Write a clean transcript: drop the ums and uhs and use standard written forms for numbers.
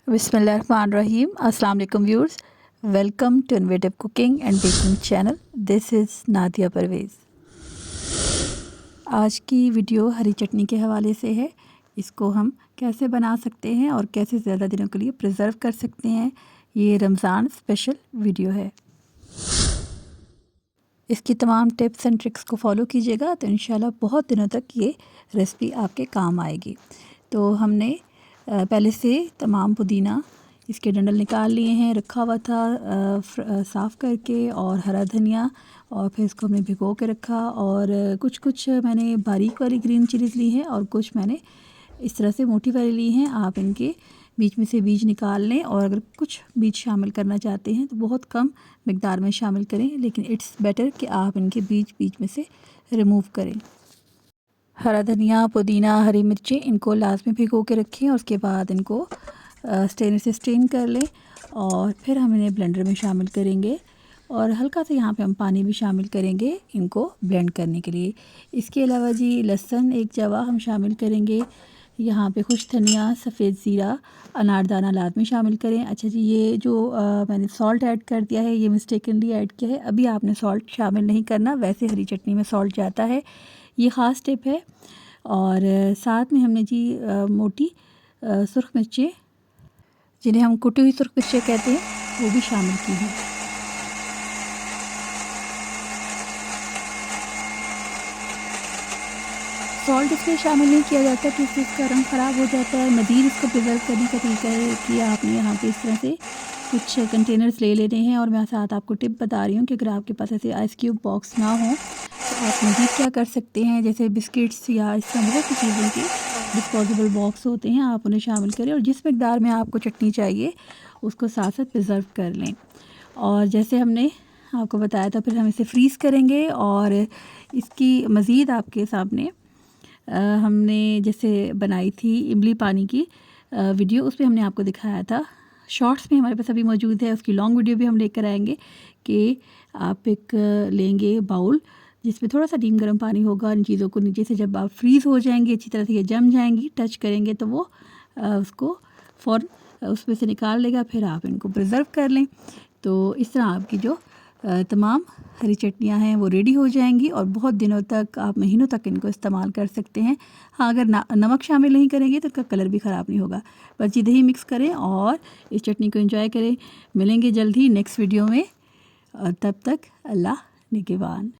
बिस्मिल्लाहिर्रहमानिर्रहीम। अस्सलाम वालेकुम viewers, welcome to innovative cooking and baking channel. This is Nadia Parvez. आज की वीडियो हरी चटनी के हवाले से है। इसको हम कैसे बना सकते हैं और कैसे ज़्यादा दिनों के लिए प्रिजर्व कर सकते हैं, ये रमज़ान स्पेशल वीडियो है। इसकी तमाम टिप्स एंड ट्रिक्स को फॉलो कीजिएगा तो इंशाल्लाह बहुत दिनों तक ये रेसिपी आपके काम आएगी। तो हमने पहले से तमाम पुदीना इसके डंडल निकाल लिए हैं, रखा हुआ था साफ़ करके, और हरा धनिया, और फिर इसको हमने भिगो के रखा। और कुछ मैंने बारीक वाली ग्रीन चिलीज़ ली हैं और कुछ मैंने इस तरह से मोटी वाली ली हैं। आप इनके बीच में से बीज निकाल लें, और अगर कुछ बीज शामिल करना चाहते हैं तो बहुत कम मिकदार में शामिल करें, लेकिन इट्स बेटर कि आप इनके बीच में से रिमूव करें। हरा धनिया, पुदीना, हरी मिर्ची, इनको लाजमी भिगो के रखें और उसके बाद इनको स्ट्रेनर से स्ट्रेन कर लें, और फिर हम इन्हें ब्लेंडर में शामिल करेंगे, और हल्का सा यहाँ पे हम पानी भी शामिल करेंगे इनको ब्लेंड करने के लिए। इसके अलावा जी लहसुन एक जवा हम शामिल करेंगे, यहाँ पे खुश धनिया, सफ़ेद ज़ीरा, अनारदाना लाजमी शामिल करें। अच्छा जी, ये जो मैंने सॉल्ट ऐड कर दिया है, ये मिस्टेकनली ऐड किया है। अभी आपने सॉल्ट शामिल नहीं करना, वैसे हरी चटनी में सॉल्ट जाता है, ये ख़ास टिप है। और साथ में हमने जी मोटी सुर्ख मिर्चें, जिन्हें हम कुटी हुई सुर्ख मिर्चें कहते हैं, वो भी शामिल की हैं। सॉल्ट इसलिए शामिल नहीं किया जाता कि इससे इसका रंग ख़राब हो जाता है। मज़ीद इसको प्रिजर्व करने का तरीका है कि आपने यहाँ पे इस तरह से कुछ कंटेनर्स ले लेने हैं। और मैं साथ आपको टिप बता रही हूँ कि अगर आपके पास ऐसे आइस क्यूब बॉक्स ना हो तो आप मज़ीद क्या कर सकते हैं, जैसे बिस्किट्स या इस तरह बहुत सी चीज़ों के डिस्पोजेबल बॉक्स होते हैं, आप उन्हें शामिल करें, और जिस मकदार में आपको चटनी चाहिए उसको साथ साथ प्रिजर्व कर लें। और जैसे हमने आपको बताया था, फिर हम इसे फ्रीज़ करेंगे। और इसकी मज़ीद आपके सामने हमने जैसे बनाई थी इमली पानी की वीडियो, उसमें हमने आपको दिखाया था, शॉर्ट्स में हमारे पास अभी मौजूद है, उसकी लॉन्ग वीडियो भी हम लेकर आएंगे कि आप एक लेंगे बाउल जिसमें थोड़ा सा नीम गर्म पानी होगा। इन चीज़ों को नीचे से जब आप फ्रीज़ हो जाएंगी, अच्छी तरह से ये जम जाएंगी, टच करेंगे तो वो उसको फ़ौरन उसमें से निकाल लेगा, फिर आप इनको प्रिजर्व कर लें। तो इस तरह आपकी जो तमाम हरी चटनियाँ हैं वो रेडी हो जाएंगी, और बहुत दिनों तक, आप महीनों तक इनको इस्तेमाल कर सकते हैं। हाँ, अगर नमक शामिल नहीं करेंगे तो इसका कलर भी ख़राब नहीं होगा। बस ये दही मिक्स करें और इस चटनी को एंजॉय करें। मिलेंगे जल्द ही नेक्स्ट वीडियो में, और तब तक अल्लाह निगहबान।